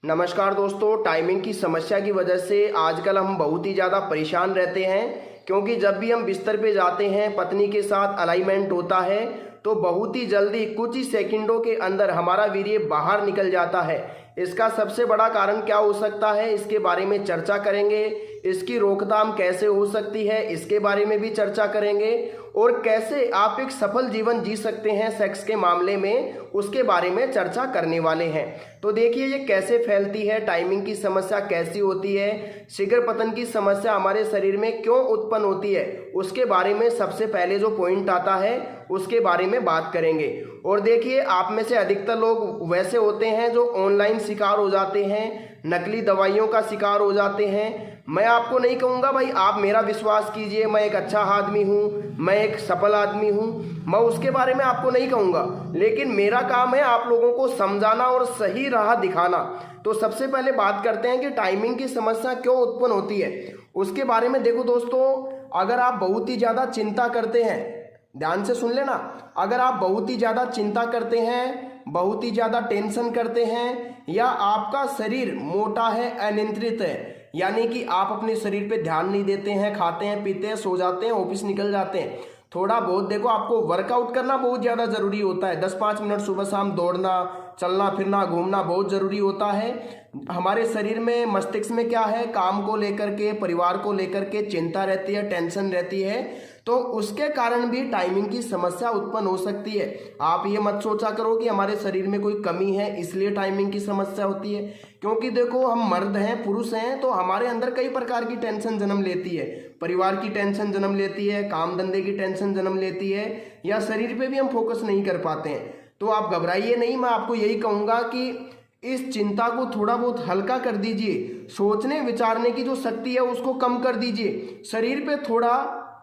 नमस्कार दोस्तों। टाइमिंग की समस्या की वजह से आजकल हम बहुत ही ज़्यादा परेशान रहते हैं, क्योंकि जब भी हम बिस्तर पे जाते हैं पत्नी के साथ अलाइनमेंट होता है तो बहुत ही जल्दी कुछ ही सेकंडों के अंदर हमारा वीर्य बाहर निकल जाता है। इसका सबसे बड़ा कारण क्या हो सकता है, इसके बारे में चर्चा करेंगे। इसकी रोकथाम कैसे हो सकती है, इसके बारे में भी चर्चा करेंगे। और कैसे आप एक सफल जीवन जी सकते हैं सेक्स के मामले में, उसके बारे में चर्चा करने वाले हैं। तो देखिए ये कैसे फैलती है, टाइमिंग की समस्या कैसी होती है, शीघ्र पतन की समस्या हमारे शरीर में क्यों उत्पन्न होती है, उसके बारे में सबसे पहले जो पॉइंट आता है उसके बारे में बात करेंगे। और देखिए आप में से अधिकतर लोग वैसे होते हैं जो ऑनलाइन शिकार हो जाते हैं, नकली दवाइयों का शिकार हो जाते हैं। मैं आपको नहीं कहूँगा भाई आप मेरा विश्वास कीजिए, मैं एक अच्छा आदमी हूँ, मैं एक सफल आदमी हूँ, मैं उसके बारे में आपको नहीं कहूँगा, लेकिन मेरा काम है आप लोगों को समझाना और सही राह दिखाना। तो सबसे पहले बात करते हैं कि टाइमिंग की समस्या क्यों उत्पन्न होती है, उसके बारे में। देखो दोस्तों, अगर आप बहुत ही ज़्यादा चिंता करते हैं, ध्यान से सुन लेना, अगर आप बहुत ही ज़्यादा चिंता करते हैं, बहुत ही ज़्यादा टेंशन करते हैं, या आपका शरीर मोटा है, अनियंत्रित है, यानी कि आप अपने शरीर पे ध्यान नहीं देते हैं, खाते हैं, पीते हैं, सो जाते हैं, ऑफिस निकल जाते हैं, थोड़ा बहुत देखो आपको वर्कआउट करना बहुत ज़्यादा ज़रूरी होता है। 10-5 मिनट सुबह शाम दौड़ना, चलना फिरना, घूमना बहुत ज़रूरी होता है। हमारे शरीर में, मस्तिष्क में क्या है, काम को लेकर के, परिवार को लेकर के चिंता रहती है, टेंशन रहती है, तो उसके कारण भी टाइमिंग की समस्या उत्पन्न हो सकती है। आप ये मत सोचा करो कि हमारे शरीर में कोई कमी है इसलिए टाइमिंग की समस्या होती है, क्योंकि देखो हम मर्द हैं, पुरुष हैं, तो हमारे अंदर कई प्रकार की टेंशन जन्म लेती है। परिवार की टेंशन जन्म लेती है, काम धंधे की टेंशन जन्म लेती है, या शरीर पे भी हम फोकस नहीं कर पाते हैं। तो आप घबराइए नहीं, मैं आपको यही कहूँगा कि इस चिंता को थोड़ा बहुत हल्का कर दीजिए, सोचने विचारने की जो शक्ति है उसको कम कर दीजिए, शरीर पे थोड़ा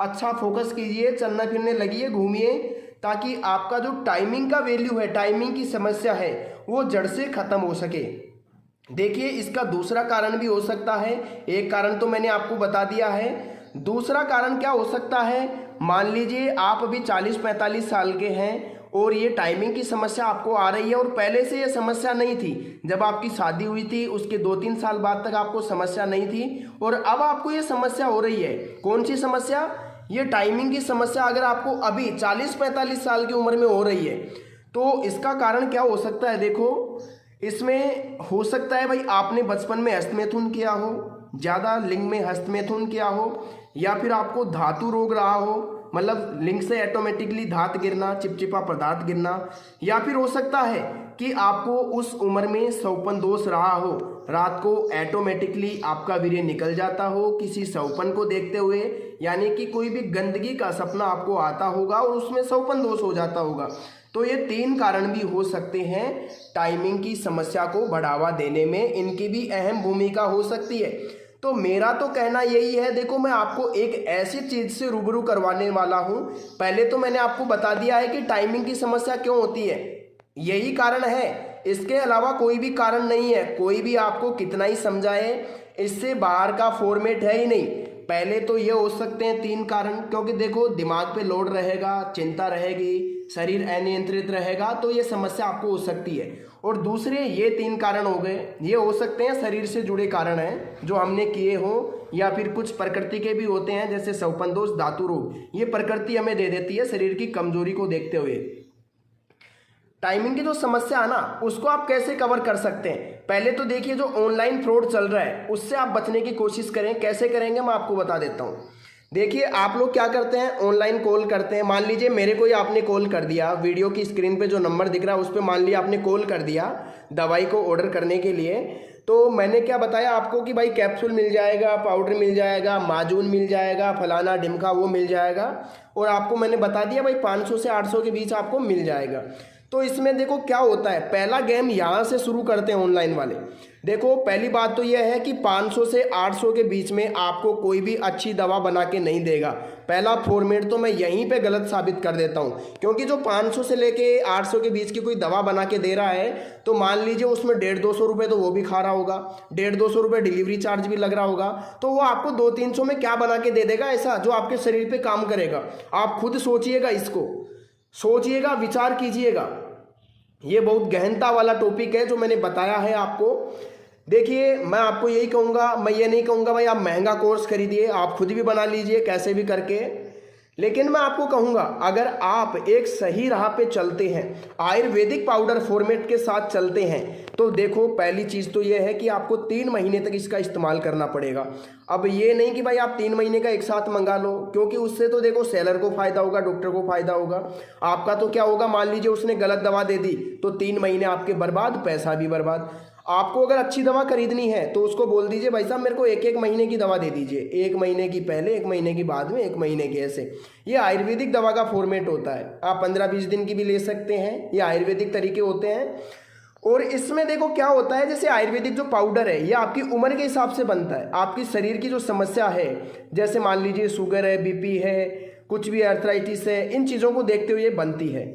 अच्छा फोकस कीजिए, चलना फिरने लगिए, घूमिए, ताकि आपका जो टाइमिंग का वैल्यू है, टाइमिंग की समस्या है, वो जड़ से खत्म हो सके। देखिए इसका दूसरा कारण भी हो सकता है, एक कारण तो मैंने आपको बता दिया है, दूसरा कारण क्या हो सकता है। मान लीजिए आप अभी 40-45 साल के हैं और ये टाइमिंग की समस्या आपको आ रही है, और पहले से ये समस्या नहीं थी। जब आपकी शादी हुई थी उसके 2-3 साल बाद तक आपको समस्या नहीं थी, और अब आपको ये समस्या हो रही है। कौन सी समस्या? ये टाइमिंग की समस्या अगर आपको अभी 40-45 साल की उम्र में हो रही है, तो इसका कारण क्या हो सकता है। देखो इसमें हो सकता है भाई आपने बचपन में हस्तमैथुन किया हो, ज़्यादा लिंग में हस्तमैथुन किया हो, या फिर आपको धातु रोग रहा हो, मतलब लिंग से ऑटोमेटिकली धात गिरना, चिपचिपा पदार्थ गिरना, या फिर हो सकता है कि आपको उस उम्र में सौपन दोष रहा हो, रात को ऑटोमेटिकली आपका वीर्य निकल जाता हो किसी सौपन को देखते हुए, यानी कि कोई भी गंदगी का सपना आपको आता होगा और उसमें सौपन दोष हो जाता होगा। तो ये 3 कारण भी हो सकते हैं टाइमिंग की समस्या को बढ़ावा देने में, इनकी भी अहम भूमिका हो सकती है। तो मेरा तो कहना यही है, देखो मैं आपको एक ऐसी चीज़ से रूबरू करवाने वाला हूँ। पहले तो मैंने आपको बता दिया है कि टाइमिंग की समस्या क्यों होती है, यही कारण है, इसके अलावा कोई भी कारण नहीं है। कोई भी आपको कितना ही समझाए, इससे बाहर का फॉर्मेट है ही नहीं। पहले तो ये हो सकते हैं 3 कारण, क्योंकि देखो दिमाग पे लोड रहेगा, चिंता रहेगी, शरीर अनियंत्रित रहेगा, तो ये समस्या आपको हो सकती है। और दूसरे ये 3 कारण हो गए, ये हो सकते हैं शरीर से जुड़े कारण हैं जो हमने किए हों, या फिर कुछ प्रकृति के भी होते हैं, जैसे सौपन दोष, धातु रोग, ये प्रकृति हमें दे देती है शरीर की कमजोरी को देखते हुए। टाइमिंग की जो समस्या है ना, उसको आप कैसे कवर कर सकते हैं। पहले तो देखिए जो ऑनलाइन फ्रॉड चल रहा है उससे आप बचने की कोशिश करें। कैसे करेंगे मैं आपको बता देता हूँ। देखिए आप लोग क्या करते हैं, ऑनलाइन कॉल करते हैं। मान लीजिए मेरे को ही आपने कॉल कर दिया, वीडियो की स्क्रीन पे जो नंबर दिख रहा है उस पर मान लिया आपने कॉल कर दिया दवाई को ऑर्डर करने के लिए। तो मैंने क्या बताया आपको कि भाई कैप्सूल मिल जाएगा, पाउडर मिल जाएगा, माजून मिल जाएगा, फलाना ढिमका वो मिल जाएगा, और आपको मैंने बता दिया भाई 500 से 800 के बीच आपको मिल जाएगा। तो इसमें देखो क्या होता है, पहला गेम यहाँ से शुरू करते हैं ऑनलाइन वाले। देखो पहली बात तो यह है कि 500 से 800 के बीच में आपको कोई भी अच्छी दवा बना के नहीं देगा। पहला फॉर्मेट तो मैं यहीं पे गलत साबित कर देता हूँ, क्योंकि जो 500 से लेके 800 के बीच की कोई दवा बना के दे रहा है, तो मान लीजिए उसमें 150-200 रुपये तो वो भी खा रहा होगा, 150-200 रुपये डिलीवरी चार्ज भी लग रहा होगा, तो वो आपको 200-300 में क्या बना के दे देगा ऐसा जो आपके शरीर पर काम करेगा। आप खुद सोचिएगा, इसको सोचिएगा, विचार कीजिएगा। ये बहुत गहनता वाला टॉपिक है जो मैंने बताया है आपको। देखिए मैं आपको यही कहूँगा, मैं ये नहीं कहूँगा भाई आप महंगा कोर्स खरीदिए, आप खुद भी बना लीजिए कैसे भी करके। लेकिन मैं आपको कहूँगा अगर आप एक सही राह पे चलते हैं, आयुर्वेदिक पाउडर फॉर्मेट के साथ चलते हैं, तो देखो पहली चीज़ तो ये है कि आपको 3 महीने तक इसका इस्तेमाल करना पड़ेगा। अब ये नहीं कि भाई आप 3 महीने का एक साथ मंगा लो, क्योंकि उससे तो देखो सेलर को फ़ायदा होगा, डॉक्टर को फ़ायदा होगा, आपका तो क्या होगा, मान लीजिए उसने गलत दवा दे दी तो 3 महीने आपके बर्बाद, पैसा भी बर्बाद। आपको अगर अच्छी दवा खरीदनी है तो उसको बोल दीजिए भाई साहब मेरे को 1-1 महीने की दवा दे दीजिए, 1 महीने की पहले, 1 महीने की बाद में, 1 महीने की ऐसे। ये आयुर्वेदिक दवा का फॉर्मेट होता है। आप 15-20 दिन की भी ले सकते हैं, ये आयुर्वेदिक तरीके होते हैं। और इसमें देखो क्या होता है, जैसे आयुर्वेदिक जो पाउडर है ये आपकी उम्र के हिसाब से बनता है, आपकी शरीर की जो समस्या है, जैसे मान लीजिए शुगर है, बीपी है, कुछ भी अर्थराइटिस है, इन चीज़ों को देखते हुए बनती है।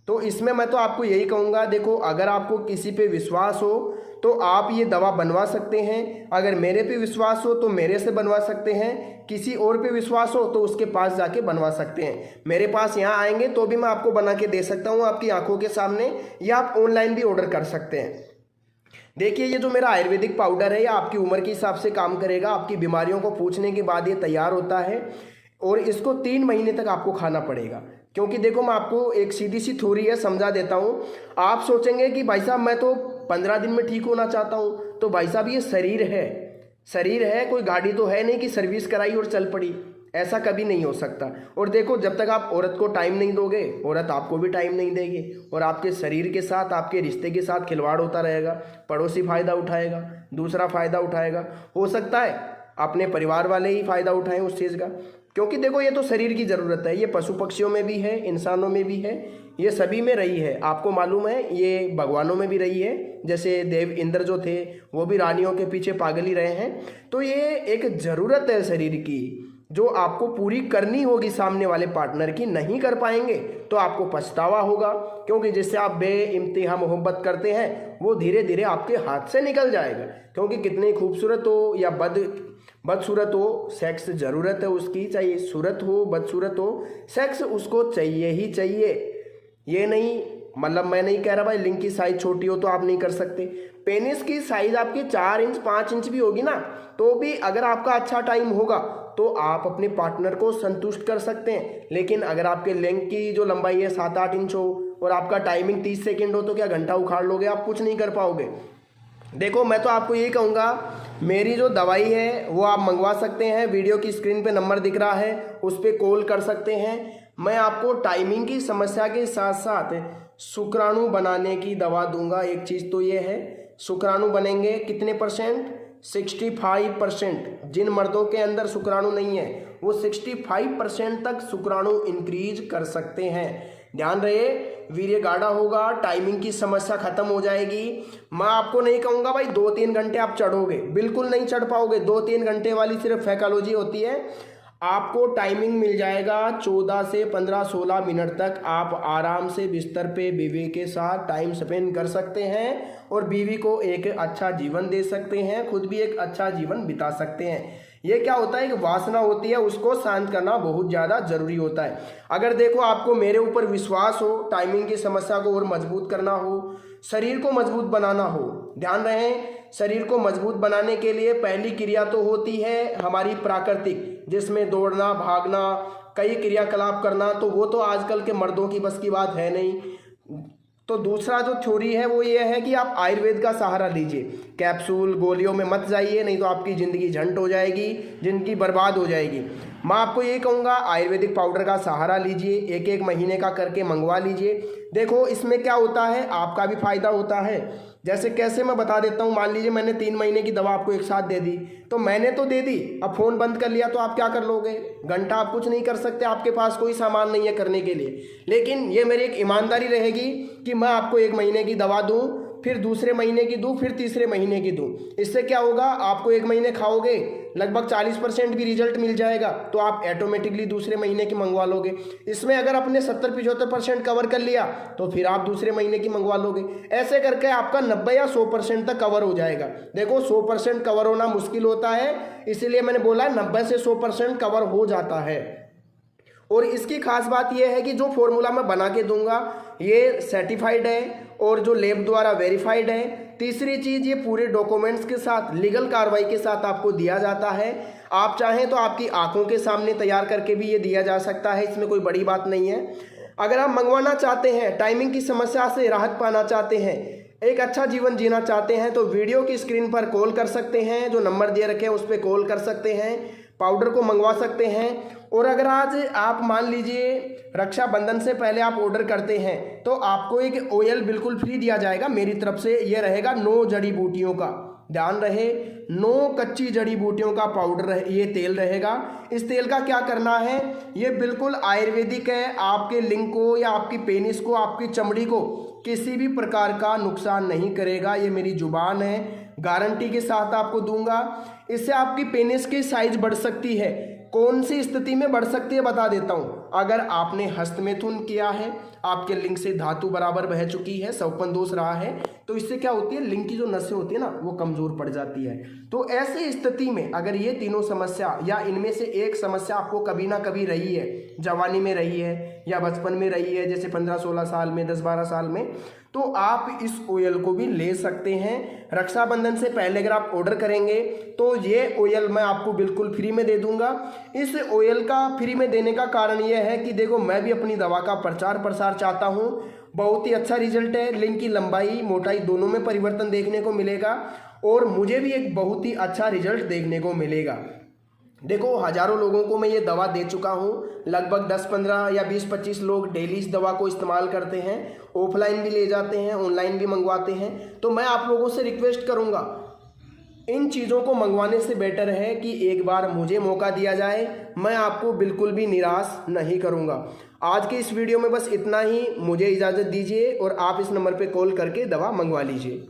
तो इसमें मैं तो आपको यही कहूँगा, देखो अगर आपको किसी पे विश्वास हो तो आप ये दवा बनवा सकते हैं, अगर मेरे पे विश्वास हो तो मेरे से बनवा सकते हैं, किसी और पे विश्वास हो तो उसके पास जाके बनवा सकते हैं। मेरे पास यहाँ आएंगे तो भी मैं आपको बना के दे सकता हूँ आपकी आंखों के सामने, या आप ऑनलाइन भी ऑर्डर कर सकते हैं। देखिए ये जो मेरा आयुर्वेदिक पाउडर है ये आपकी उम्र के हिसाब से काम करेगा, आपकी बीमारियों को पूछने के बाद ये तैयार होता है, और इसको 3 महीने तक आपको खाना पड़ेगा। क्योंकि देखो मैं आपको एक सीधी सी थ्योरी है समझा देता हूँ। आप सोचेंगे कि भाई साहब मैं तो 15 दिन में ठीक होना चाहता हूँ, तो भाई साहब ये शरीर है, शरीर है, कोई गाड़ी तो है नहीं कि सर्विस कराई और चल पड़ी, ऐसा कभी नहीं हो सकता। और देखो जब तक आप औरत को टाइम नहीं दोगे, औरत आपको भी टाइम नहीं देगी, और आपके शरीर के साथ, आपके रिश्ते के साथ खिलवाड़ होता रहेगा। पड़ोसी फ़ायदा उठाएगा, दूसरा फ़ायदा उठाएगा, हो सकता है अपने परिवार वाले ही फ़ायदा उठाएं उस चीज़ का। क्योंकि देखो ये तो शरीर की ज़रूरत है, ये पशु पक्षियों में भी है, इंसानों में भी है, ये सभी में रही है। आपको मालूम है ये भगवानों में भी रही है, जैसे देव इंद्र जो थे वो भी रानियों के पीछे पागल ही रहे हैं। तो ये एक ज़रूरत है शरीर की, जो आपको पूरी करनी होगी सामने वाले पार्टनर की। नहीं कर पाएंगे तो आपको पछतावा होगा, क्योंकि जिससे आप बेइंतहा मोहब्बत करते हैं वो धीरे धीरे आपके हाथ से निकल जाएगा। क्योंकि कितनी खूबसूरत हो या बदसूरत हो, सेक्स ज़रूरत है उसकी, चाहे सूरत हो बदसूरत हो, सेक्स उसको चाहिए ही चाहिए। ये नहीं मतलब मैं नहीं कह रहा भाई लिंग की साइज़ छोटी हो तो आप नहीं कर सकते, पेनिस की साइज़ आपकी 4 इंच 5 इंच भी होगी ना, तो भी अगर आपका अच्छा टाइम होगा तो आप अपने पार्टनर को संतुष्ट कर सकते हैं। लेकिन अगर आपके लिंग की जो लंबाई है 7-8 इंच हो और आपका टाइमिंग 30 सेकेंड हो तो क्या घंटा उखाड़ लोगे? आप कुछ नहीं कर पाओगे। देखो मैं तो आपको यही कहूँगा, मेरी जो दवाई है वो आप मंगवा सकते हैं, वीडियो की स्क्रीन पे नंबर दिख रहा है उस पर कॉल कर सकते हैं। मैं आपको टाइमिंग की समस्या के साथ साथ शुक्राणु बनाने की दवा दूंगा। एक चीज़ तो ये है, शुक्राणु बनेंगे कितने %? 65%। जिन मर्दों के अंदर शुक्राणु नहीं है वो 65% तक शुक्राणु इंक्रीज कर सकते हैं। ध्यान रहे, वीर्य गाढ़ा होगा, टाइमिंग की समस्या खत्म हो जाएगी। मैं आपको नहीं कहूँगा भाई 2-3 घंटे आप चढ़ोगे, बिल्कुल नहीं चढ़ पाओगे। 2-3 घंटे वाली सिर्फ फैकोलॉजी होती है। आपको टाइमिंग मिल जाएगा 14 से 15-16 मिनट तक आप आराम से बिस्तर पे बीवी के साथ टाइम स्पेंड कर सकते हैं और बीवी को एक अच्छा जीवन दे सकते हैं, खुद भी एक अच्छा जीवन बिता सकते हैं। ये क्या होता है कि वासना होती है उसको शांत करना बहुत ज़्यादा ज़रूरी होता है। अगर देखो आपको मेरे ऊपर विश्वास हो, टाइमिंग की समस्या को और मजबूत करना हो, शरीर को मजबूत बनाना हो, ध्यान रहे शरीर को मजबूत बनाने के लिए पहली क्रिया तो होती है हमारी प्राकृतिक, जिसमें दौड़ना, भागना, कई क्रियाकलाप करना, तो वो तो आजकल के मर्दों की बस की बात है नहीं। तो दूसरा जो थ्योरी है वो ये है कि आप आयुर्वेद का सहारा लीजिए, कैप्सूल गोलियों में मत जाइए, नहीं तो आपकी ज़िंदगी झंड हो जाएगी, ज़िंदगी बर्बाद हो जाएगी। मैं आपको ये कहूँगा आयुर्वेदिक पाउडर का सहारा लीजिए, 1-1 महीने का करके मंगवा लीजिए। देखो इसमें क्या होता है, आपका भी फायदा होता है। जैसे कैसे मैं बता देता हूँ, मान लीजिए मैंने 3 महीने की दवा आपको एक साथ दे दी, तो मैंने तो दे दी, अब फ़ोन बंद कर लिया तो आप क्या कर लोगे? घंटा आप कुछ नहीं कर सकते, आपके पास कोई सामान नहीं है करने के लिए। लेकिन ये मेरी एक ईमानदारी रहेगी कि मैं आपको 1 महीने की दवा दूँ, फिर दूसरे महीने की दूँ, फिर तीसरे महीने की दूँ। इससे क्या होगा, आपको 1 महीने खाओगे, लगभग 40% भी रिजल्ट मिल जाएगा, तो आप ऑटोमेटिकली दूसरे महीने की मंगवा लोगे। इसमें अगर आपने 70-75% कवर कर लिया तो फिर आप दूसरे महीने की मंगवा लोगे। ऐसे करके आपका 90 या 100% तक कवर हो जाएगा। देखो 100% कवर होना मुश्किल होता है, इसीलिए मैंने बोला 90 से 100% कवर हो जाता है। और इसकी खास बात यह है कि जो फॉर्मूला मैं बना के दूंगा ये सर्टिफाइड है और जो लैब द्वारा वेरीफाइड है। तीसरी चीज़, ये पूरे डॉक्यूमेंट्स के साथ लीगल कार्रवाई के साथ आपको दिया जाता है। आप चाहें तो आपकी आंखों के सामने तैयार करके भी ये दिया जा सकता है, इसमें कोई बड़ी बात नहीं है। अगर आप मंगवाना चाहते हैं, टाइमिंग की समस्या से राहत पाना चाहते हैं, एक अच्छा जीवन जीना चाहते हैं, तो वीडियो की स्क्रीन पर कॉल कर सकते हैं, जो नंबर दे रखे हैं उस पर कॉल कर सकते हैं, पाउडर को मंगवा सकते हैं। और अगर आज आप मान लीजिए रक्षाबंधन से पहले आप ऑर्डर करते हैं तो आपको एक ऑयल बिल्कुल फ्री दिया जाएगा मेरी तरफ से। ये रहेगा 9 जड़ी बूटियों का, ध्यान रहे, 9 कच्ची जड़ी बूटियों का पाउडर ये तेल रहेगा। इस तेल का क्या करना है, ये बिल्कुल आयुर्वेदिक है, आपके लिंग को या आपकी पेनिस को, आपकी चमड़ी को किसी भी प्रकार का नुकसान नहीं करेगा। ये मेरी जुबान है, गारंटी के साथ आपको दूंगा। इससे आपकी पेनिस की साइज बढ़ सकती है। कौन सी स्थिति में बढ़ सकती है बता देता हूँ। अगर आपने हस्तमैथुन किया है, आपके लिंग से धातु बराबर बह चुकी है, सौपन दोष रहा है, तो इससे क्या होती है, लिंग की जो नसें होती है ना वो कमजोर पड़ जाती है। तो ऐसी स्थिति में अगर ये तीनों समस्या या इनमें से एक समस्या आपको कभी ना कभी रही है, जवानी में रही है या बचपन में रही है, जैसे 15-16 साल में, 10-12 साल में, तो आप इस ऑयल को भी ले सकते हैं। रक्षाबंधन से पहले अगर आप ऑर्डर करेंगे तो ये ऑयल मैं आपको बिल्कुल फ्री में दे दूंगा। इस ऑयल का फ्री में देने का कारण यह है कि देखो, मैं भी अपनी दवा का प्रचार प्रसार चाहता हूँ। बहुत ही अच्छा रिजल्ट है, लिंग की लंबाई मोटाई दोनों में परिवर्तन देखने को मिलेगा और मुझे भी एक बहुत ही अच्छा रिजल्ट देखने को मिलेगा। देखो, हजारों लोगों को मैं ये दवा दे चुका हूँ, लगभग 10-15 या 20-25 लोग डेली इस दवा को इस्तेमाल करते हैं, ऑफलाइन भी ले जाते हैं, ऑनलाइन भी मंगवाते हैं। तो मैं आप लोगों से रिक्वेस्ट करूँगा, इन चीज़ों को मंगवाने से बेटर है कि एक बार मुझे मौका दिया जाए, मैं आपको बिल्कुल भी निराश नहीं करूँगा। आज के इस वीडियो में बस इतना ही, मुझे इजाज़त दीजिए और आप इस नंबर पर कॉल करके दवा मंगवा लीजिए।